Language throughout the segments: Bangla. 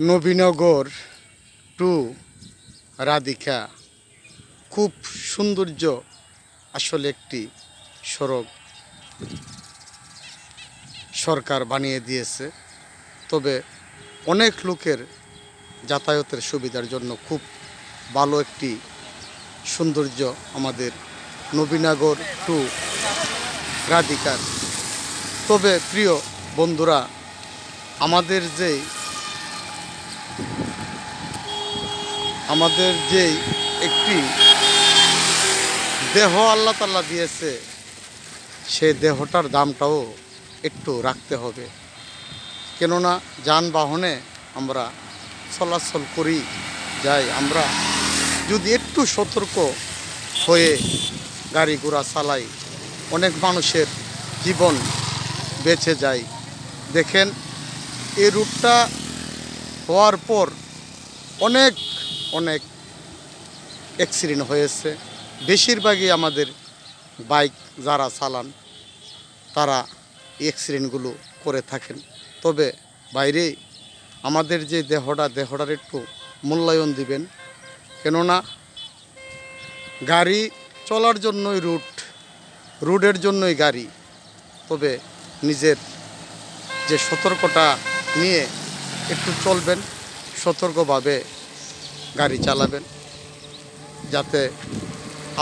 নবীনগর টু রাধিকা খুব সৌন্দর্য আসলে একটি সড়ক সরকার বানিয়ে দিয়েছে। তবে অনেক লোকের যাতায়াতের সুবিধার জন্য খুব ভালো একটি সৌন্দর্য আমাদের নবীনগর টু রাধিকার। তবে প্রিয় বন্ধুরা, আমাদের যেই একটি দেহ আল্লাহ তাআলা দিয়েছে, সে দেহটার দামটাও একটু রাখতে হবে। কেননা যানবাহনে আমরা চলাচল করি যাই, আমরা যদি একটু সতর্ক হয়ে গাড়ি ঘোড়া চালাই, অনেক মানুষের জীবন বেঁচে যায়। দেখেন, এই রুটটা হওয়ার পর অনেক অ্যাক্সিডেন্ট হয়েছে। বেশিরভাগই আমাদের বাইক যারা চালান তারা অ্যাক্সিডেন্টগুলো করে থাকেন। তবে বাইরে আমাদের যে দেহটার একটু মূল্যায়ন দিবেন। কেননা গাড়ি চলার জন্যই রুটের জন্যই গাড়ি। তবে নিজের যে সতর্কতা নিয়ে একটু চলবেন, সতর্কভাবে গাড়ি চালাবেন, যাতে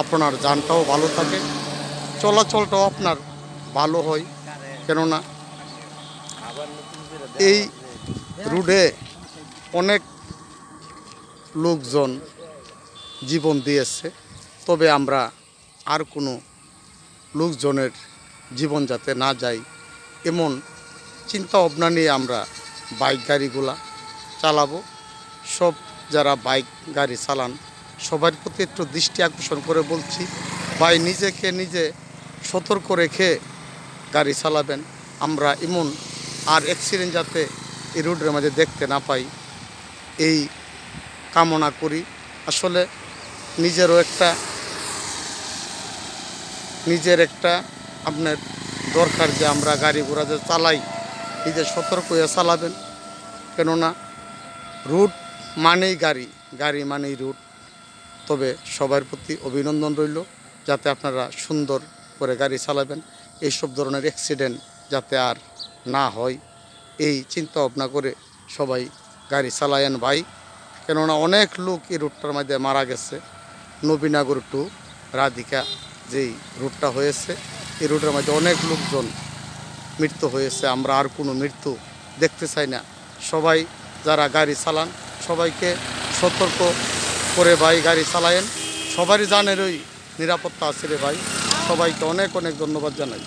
আপনার যানটাও ভালো থাকে, চলাচলটাও আপনার ভালো হয়। কেননা এই রুটে অনেক লোকজন জীবন দিয়েছে। তবে আমরা আর কোনো লোকজনের জীবন যাতে না যায়, এমন চিন্তা ভাবনা নিয়ে আমরা বাইক গাড়িগুলা চালাবো। সব যারা বাইক গাড়ি চালান সবার প্রতি একটু দৃষ্টি আকর্ষণ করে বলছি, ভাই নিজেকে নিজে সতর্ক রেখে গাড়ি চালাবেন। আমরা এমন আর অ্যাক্সিডেন্ট যাতে এই রোডের মাঝে দেখতে না পাই, এই কামনা করি। আসলে নিজের একটা আপনার দরকার যে আমরা গাড়ি ঘোড়া যে চালাই, নিজে সতর্ক হয়ে চালাবেন। কেননা রুট মানেই গাড়ি মানেই রুট। তবে সবার প্রতি অভিনন্দন রইল, যাতে আপনারা সুন্দর করে গাড়ি চালাবেন, এইসব ধরনের অ্যাক্সিডেন্ট যাতে আর না হয়, এই চিন্তা ভাবনা করে সবাই গাড়ি চালায়েন ভাই। কেননা অনেক লোক এই রুটটার মধ্যে মারা গেছে। নবীনগর টু রাধিকা যেই রুটটা হয়েছে, এই রুটের মধ্যে অনেক লোকজন মৃত্যু হয়েছে। আমরা আর কোনো মৃত্যু দেখতে চাই না। সবাই যারা গাড়ি চালান সবাইকে সতর্ক করে ভাই গাড়ি চালায়েন। সবারই জানেরই নিরাপত্তা আছে রে ভাই। সবাইকে অনেক ধন্যবাদ জানাই।